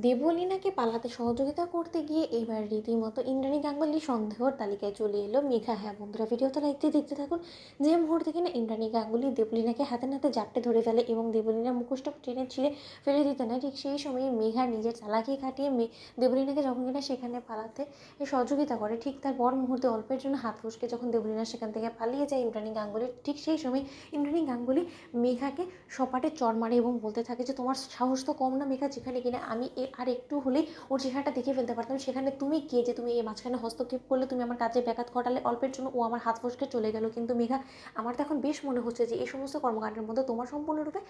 দেবলীনাকে পালাতে সহযোগিতা করতে গিয়ে এবার রীতিমতো ইন্দ্রাণী গাঙ্গুলি সন্দেহর তালিকায় চলে এলো মেঘা। হ্যাঁ বন্ধুরা, ভিডিওটা দেখতে থাকুন। যে মুহূর্তে কিনা ইন্দ্রাণী গাঙ্গুলি দেবলীনাকে হাতে নাতে জাপটে ধরে ফেলে এবং দেবলীনা মুখোশটা টেনে ছিঁড়ে ফেলে দিতে নেয়, ঠিক সেই সময় মেঘা নিজের চালাকি খাটিয়ে দেবলীনাকে যখন কিনা সেখানে পালাতে সহযোগিতা করে, ঠিক তার পর মুহূর্তে অল্পের জন্য হাত ফসকে যখন দেবলীনা সেখান থেকে পালিয়ে যায় ইন্দ্রাণী গাঙ্গুলির, ঠিক সেই সময় ইন্দ্রাণী গাঙ্গুলি মেঘাকে সপাটে চড় মারে এবং বলতে থাকে যে তোমার সাহস তো কম না মেঘা, যেখানে কিনা আমি আর একটু হলেই ওর চেহারাটা দেখে ফেলতে পারতাম, সেখানে তুমি কে যে তুমি এই মাঝখানে হস্তক্ষেপ করলে, তুমি আমার কাজে ব্যাঘাত ঘটালে, অল্পের জন্য ও আমার হাত ফসকে চলে গেল। কিন্তু মেঘা, আমার তো এখন বেশ মনে হচ্ছে যে এই সমস্ত কর্মকাণ্ডের মধ্যে তোমার সম্পূর্ণরূপে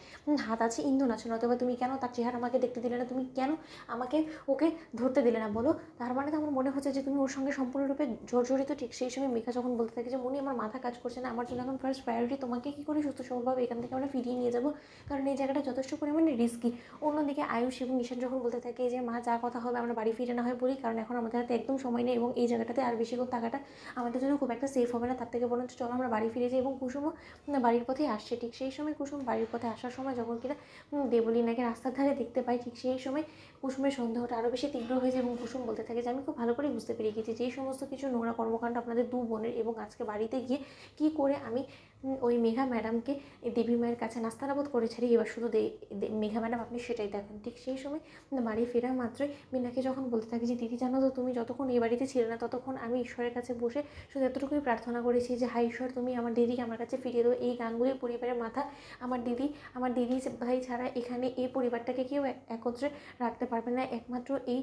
হাত আছে, ইন্ধন আছে, নয়তো তুমি কেন তার চেহারা আমাকে দেখতে দিলে না, তুমি কেন আমাকে ওকে ধরতে দিলে না বলো। তার মানে তো আমার মনে হচ্ছে যে তুমি ওর সঙ্গে সম্পূর্ণরূপে জর্জরিত। ঠিক সেই সময় মেঘা যখন বলতে থাকে যে মনি, আমার মাথা কাজ করছে না, আমার জন্য এখন ফার্স্ট প্রায়োরিটি তোমাকে কী করে সুস্থ সবলভাবে এখান থেকে আমরা ফিরিয়ে নিয়ে যাবো, কারণ এই জায়গাটা যথেষ্ট পরিমাণে রিস্কি। অন্যদিকে আয়ুষ এবং নিশান যখন বলতে থাকে যে মা যা কথা হবে আমরা বাড়ি ফিরে না হয় বলি, কারণ এখন আমাদের হাতে একদম সময় নেই এবং এই জায়গাটাতে আর বেশিক্ষণ থাকাটা আমাদের জন্য খুব একটা সেফ হবে না, তার থেকে বরঞ্চ চলো আমরা বাড়ি ফিরে যাই। এবং কুসুমও বাড়ির পথেই আসছে। ঠিক সেই সময় কুসুম বাড়ির পথে আসার সময় যখন কিনা দেবলীনাকে রাস্তার ধারে দেখতে পাই, ঠিক সেই সময় কুসুমের সন্দেহটা আরও বেশি তীব্র হয়ে যায় এবং কুসুম বলতে থাকে যে আমি খুব ভালো করে বুঝতে পেরে গেছি যে এই সমস্ত কিছু নোংরা কর্মকাণ্ড আপনাদের দু বোনের, এবং আজকে বাড়িতে গিয়ে কী করে আমি ওই মেঘা ম্যাডামকে দেবী মায়ের কাছে নাস্তানাবোধ করে ছাড়ি, এবার শুধু মেঘা ম্যাডাম আপনি সেটাই দেখেন। ঠিক সেই সময় বাড়ি ফেরা মাত্রই মিনাকে যখন বলতে থাকি যে দিদি জানো তো, তুমি যতক্ষণ এই বাড়িতে ছিলে না ততক্ষণ আমি ঈশ্বরের কাছে বসে শুধু এতটুকুই প্রার্থনা করেছি যে হাই ঈশ্বর, তুমি আমার দিদিকে আমার কাছে ফিরিয়ে দেবো। এই গাঙ্গুলি পরিবারের মাথা আমার দিদি ভাই ছাড়া এখানে এই পরিবারটাকে কেউ একত্রে রাখতে পারবে না। একমাত্র এই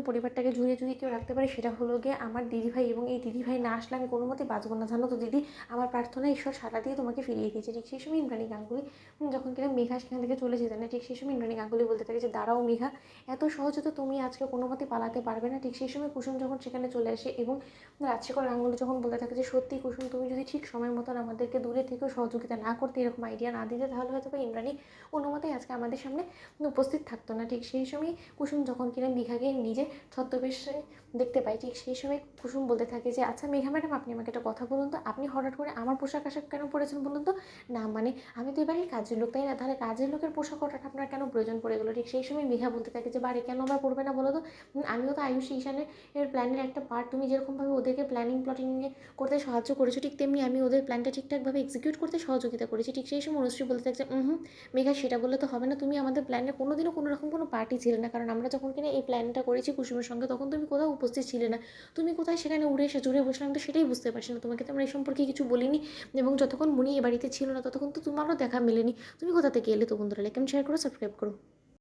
পরিবারটাকে জুড়ে যদি কেউ রাখতে পারে সেটা হলো গিয়ে আমার দিদিভাই, এবং এই দিদিভাই না আসলে আমি কোনো মতে বাঁচবো না, জানো তো দিদি। আমার প্রার্থনা ঈশ্বর সাড়া দিয়ে তোমাকে ফিরিয়ে দিয়েছে। ঠিক সেই সময় ইন্দ্রাণী গাঙ্গুলি যখন কিনা মেঘা সেখান থেকে চলে যেতে না, ঠিক সেই সময় ইন্দ্রাণী গাঙ্গুলি বলতে থাকে যে দাঁড়াও মেঘা, এত সহজে তো তুমি আজকে কোনো মতে পালাতে পারবে না। ঠিক সেই সময় কুসুম যখন সেখানে চলে আসে এবং রাজশেখর গাঙ্গুলি যখন বলতে থাকে যে সত্যি কুসুম, তুমি যদি ঠিক সময় মতন আমাদেরকে দূরে থেকেও সহযোগিতা না করতে, এরকম আইডিয়া না দিতে, তাহলে হয়তো বা ইন্দ্রাণী কোনো মতেই আজকে আমাদের সামনে উপস্থিত থাকতো না। ঠিক সেই সময় কুসুম যখন কিনা মেঘাকে নিজে ছদ্মবেশে দেখতে পাই, ঠিক সেই সময় কুসুম বলতে থাকে যে আচ্ছা মেঘা ম্যাডাম, আপনি আমাকে একটা কথা বলুন তো, আপনি হঠাৎ করে আমার পোশাক আশাক কেন পরেছেন বলুন তো। না মানে আমি তো এবারে কাজের লোক, তাই না, তাহলে কাজের লোকের পোশাক হঠাৎ আপনার কেন প্রয়োজন পড়ে গেলো। ঠিক সেই সময় মেঘা বলতে থাকে যে বাড়ি কেন আবার পড়বে না বলো তো, আমিও তো আয়ুষ ঈশানের প্ল্যানের একটা পার্ট। তুমি যেরকমভাবে ওদেরকে প্ল্যাটিংয়ে করতে সাহায্য করেছো, ঠিক তেমনি আমি ওদের প্ল্যানটা ঠিকঠাকভাবে এক্সিকিউট করতে সহযোগিতা করেছি। ঠিক সেই সময় অনুশ্রী বলতে থাকছে মেঘা, সেটা বললে তো হবে না, তুমি আমাদের প্ল্যানের কোনোদিনও কোনো রকম কোনো পার্টি ছিলে না, কারণ আমরা যখন কিনা এই প্ল্যানটা করেছি কুসুমের সঙ্গে তখন তুমি কোথাও উপস্থিত ছিলে না, তুমি কোথায় সেখানে উড়ে এসে জুড়ে বসলাম, তো সেটাই বুঝতে পারছি না। তোমাকে তো আমরা এই সম্পর্কে কিছু বলিনি, এবং যতক্ষণ মনি এ বাড়িতে ছিল না ততক্ষণ তো তোমারও দেখা মেলেনি। তুমি কোথা থেকে এলে? তো বন্ধুরা লাইক এন্ড শেয়ার করো, সাবস্ক্রাইব করো।